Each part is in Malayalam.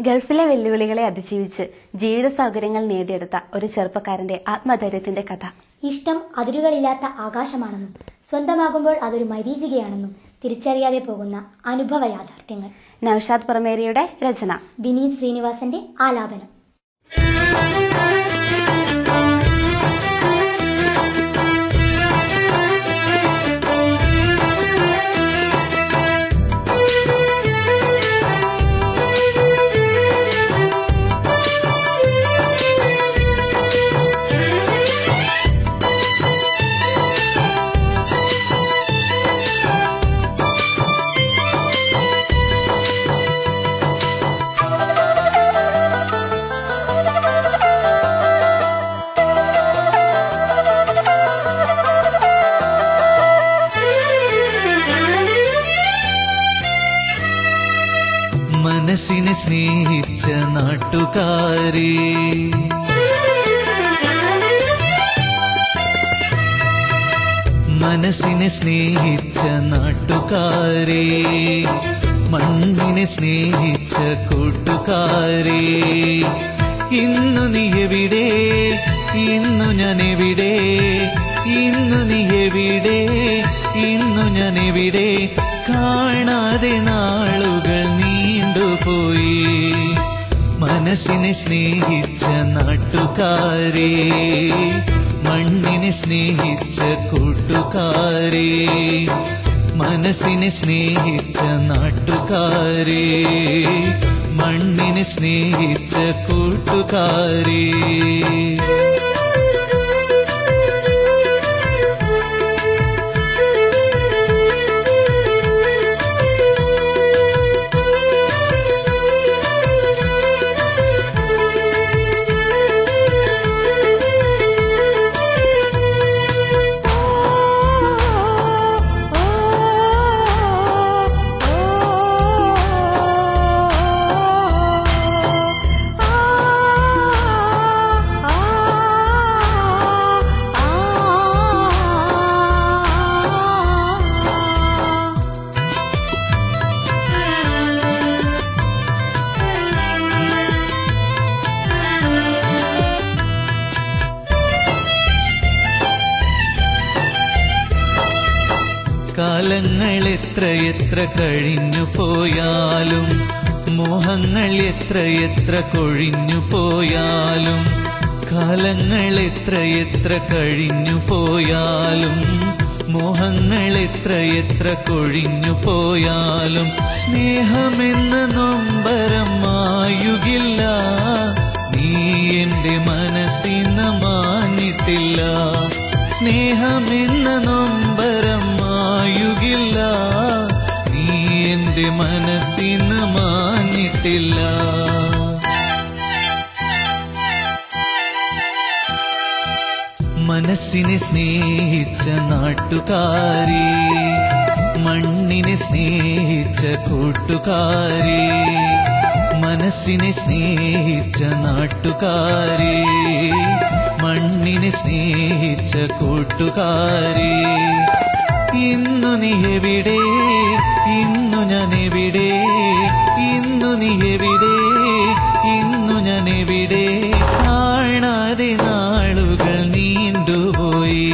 ഗൾഫിലെ വെല്ലുവിളികളെ അതിജീവിച്ച് ജീവിത സൗകര്യങ്ങൾ നേടിയെടുത്ത ഒരു ചെറുപ്പക്കാരന്റെ ആത്മധൈര്യത്തിന്റെ കഥ. ഇഷ്ടം അതിരുകളില്ലാത്ത ആകാശമാണെന്നും സ്വന്തമാകുമ്പോൾ അതൊരു മരീചികയാണെന്നും തിരിച്ചറിയാതെ പോകുന്ന അനുഭവ യാഥാർത്ഥ്യങ്ങൾ. നൌഷാദ് പുറമേരിയുടെ രചന, വിനീത് ശ്രീനിവാസന്റെ ആലാപനം. മനസ്സിനെ സ്നേഹിച്ച നാട്ടുകാരെ, മനസ്സിനെ സ്നേഹിച്ച നാട്ടുകാരെ, മണ്ണിനെ സ്നേഹിച്ച കൂട്ടുകാരെ, ഇന്നു നീ എവിടെ, ഇന്നു ഞാൻ എവിടെ, ഇന്നു നീ എവിടെ, ഇന്നു ഞാൻ എവിടെ, കാണാതെ നാളുകൾ നീണ്ടുപോയി. മനസ്സിനെ സ്നേഹിച്ച നാട്ടുകാരെ, മണ്ണിനെ സ്നേഹിച്ച കൂട്ടുകാരെ, മനസ്സിനെ സ്നേഹിച്ച നാട്ടുകാരെ, മണ്ണിനെ സ്നേഹിച്ച കൂട്ടുകാരെ. കാലങ്ങൾ എത്രയെത്ര കഴിഞ്ഞു പോയാലും, മോഹങ്ങൾ എത്രയെത്ര കൊഴിഞ്ഞു പോയാലും, കാലങ്ങൾ എത്രയെത്ര കഴിഞ്ഞു പോയാലും, മോഹങ്ങൾ എത്രയെത്ര കൊഴിഞ്ഞു പോയാലും, സ്നേഹമെന്ന നൊമ്പരം മായുകില്ല, നീ എന്റെ മനസ്സിന്ന് മാഞ്ഞിട്ടില്ല. സ്നേഹമെന്ന നൊമ്പരം മായുകില്ല, നീ എന്റെ മനസ്സിന്ന് മാഞ്ഞിട്ടില്ല. മനസ്സിനെ സ്നേഹിച്ച നാട്ടുകാരെ, മണ്ണിനെ സ്നേഹിച്ച കൂട്ടുകാരെ, മനസ്സിനെ സ്നേഹിച്ച നാട്ടുകാരെ, മണ്ണിനെ സ്നേഹിച്ച കൂട്ടുകാരെ, ഇന്നു നീ എവിടെ, ഇന്നു ഞാൻ എവിടെ, ഇന്നു നീ എവിടെ, ഇന്നു ഞാൻ എവിടെ, കാണാതെ നാളുകൾ നീണ്ടുപോയി.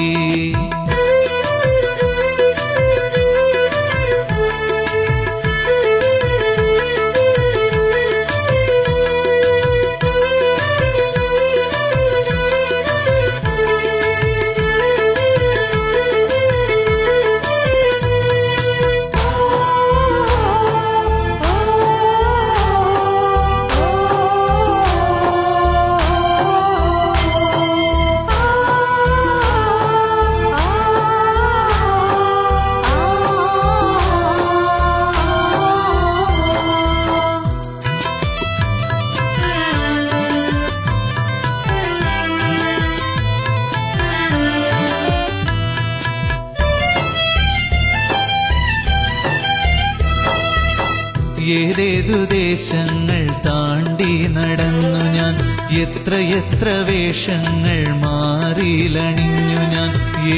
ഏതേതു ദേശങ്ങൾ താണ്ടി നടന്നു ഞാൻ, എത്രയെത്ര വേഷങ്ങൾ മാറിലണിഞ്ഞു ഞാൻ.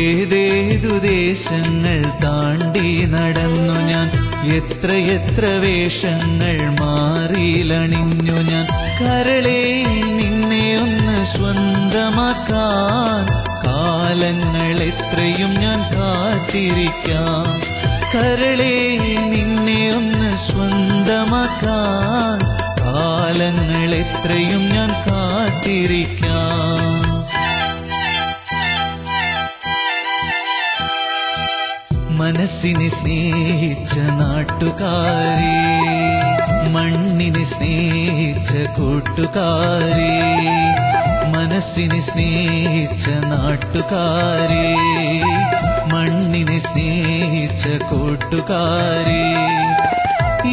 ഏതേതു ദേശങ്ങൾ താണ്ടി നടന്നു ഞാൻ, എത്രയെത്ര വേഷങ്ങൾ മാറിയിലണിഞ്ഞു ഞാൻ. കരളേ നിന്നെ ഒന്ന് സ്വന്തമാക്കാൻ കാലങ്ങൾ എത്രയും ഞാൻ കാത്തിരിക്കാം. കരളേ നിന്നെ ഒന്ന് സ്വന്തമാക്കാൻ കാലങ്ങൾ എത്രയും ഞാൻ കാത്തിരിക്കാം. മനസ്സിനെ സ്നേഹിച്ച നാട്ടുകാരെ, മണ്ണിനെ സ്നേഹിച്ച കൂട്ടുകാരെ, മനസ്സിനെ സ്നേഹിച്ച നാട്ടുകാരെ, മണ്ണിനെ സ്നേഹിച്ച കൂട്ടുകാരെ,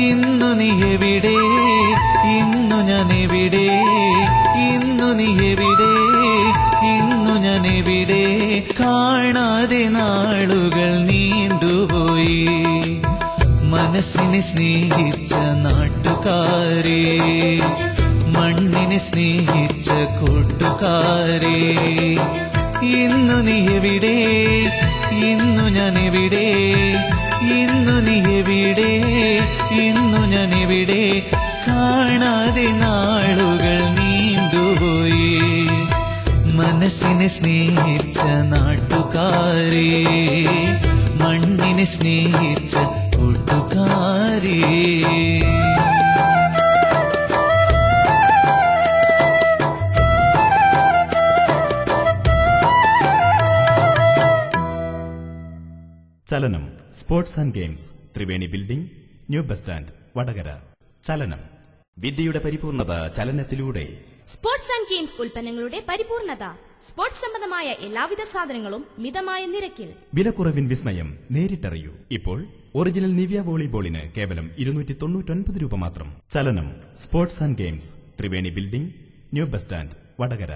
ഇന്നു നീ എവിടെ, ഇന്നു ഞാൻ എവിടെ, ഇന്നു നീ എവിടെ, ഇന്നു ഞാൻ എവിടെ, കാണാതെ നാളുകൾ നീണ്ടുപോയി. മനസ്സിനെ സ്നേഹിച്ച നാട്ടുകാരെ, മണ്ണിനെ സ്നേഹിച്ച കൂട്ടുകാരെ, ഇന്നു നീ എവിടെ, ഇന്നു ഞാൻ എവിടെ, ഇന്നു നീ എവിടെ, ഇന്നു ഞാൻ എവിടെ, കാണാതെ നാളുകൾ നീണ്ടുപോയി. മനസ്സിനെ സ്നേഹിച്ച നാട്ടുകാരെ, മണ്ണിനെ സ്നേഹിച്ച കൂട്ടുകാരെ. ചലനം sports and games, Triveni building, new bus stand, Vadakara. ചലനം വിദ്യയുടെ പരിപൂർണത ചലനത്തിലൂടെ. സ്പോർട്സ് ആൻഡ് ഗെയിംസ് ഉൽപ്പന്നങ്ങളുടെ പരിപൂർണത. സ്പോർട്സ് സംബന്ധമായ എല്ലാവിധ സാധനങ്ങളും മിതമായ നിരക്കിൽ. വിലക്കുറവിൻ വിസ്മയം നേരിട്ടറിയൂ. ഇപ്പോൾ ഒറിജിനൽ നിവ്യ വോളിബോളിന് കേവലം 299 രൂപ മാത്രം. ചലനം sports and games, Triveni building, new bus stand, Vadakara.